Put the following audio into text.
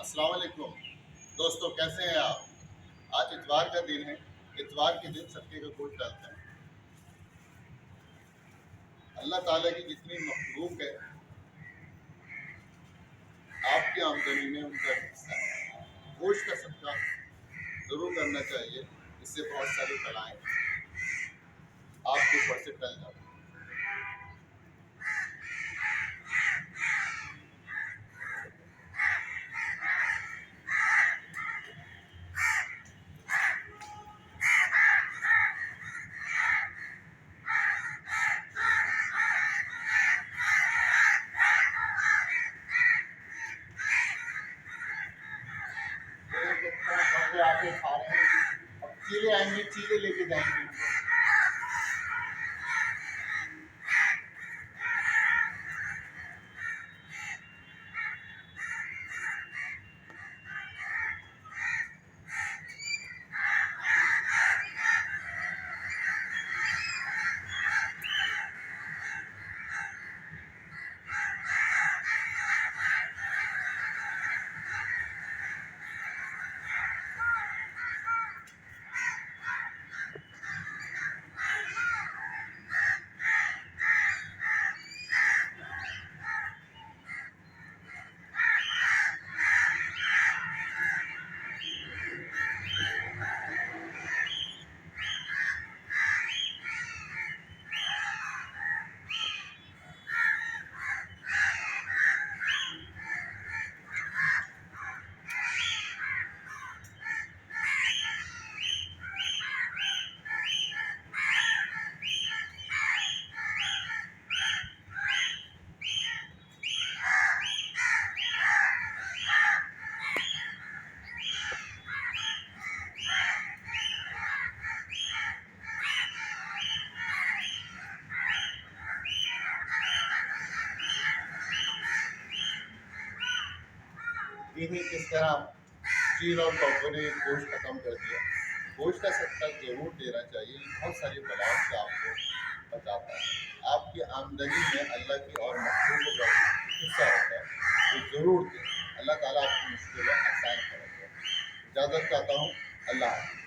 अस्सलाम वालेकुम दोस्तों, कैसे हैं आप। आज इतवार का दिन है। इतवार के दिन सत्ते का गोश्त डालते हैं। अल्लाह ताला की जितनी मखलूक है, आपकी आमदनी में उनका हिस्सा है। गोश्त का सदका ज़रूर करना चाहिए। इससे बहुत सारी बलाएँ आपके ऊपर से टल जाती हैं। बंदे आके खा रहे हैं। अब चीले आएंगे, चीले लेके जाएंगे। देखिए किस तरह चील और कौवे ने गोश्त खत्म कर दिया। गोश्त का सदका जरूर देना चाहिए। ये बहुत सारी बलाओं से आपको बचाता है। आपकी आमदनी में अल्लाह की और मखलूकों का हिस्सा होता है। ये ज़रूर दें। अल्लाह ताला आपकी मुश्किलें आसान करेंगे। इजाज़त चाहता हूँ। अल्लाह हाफ़िज़।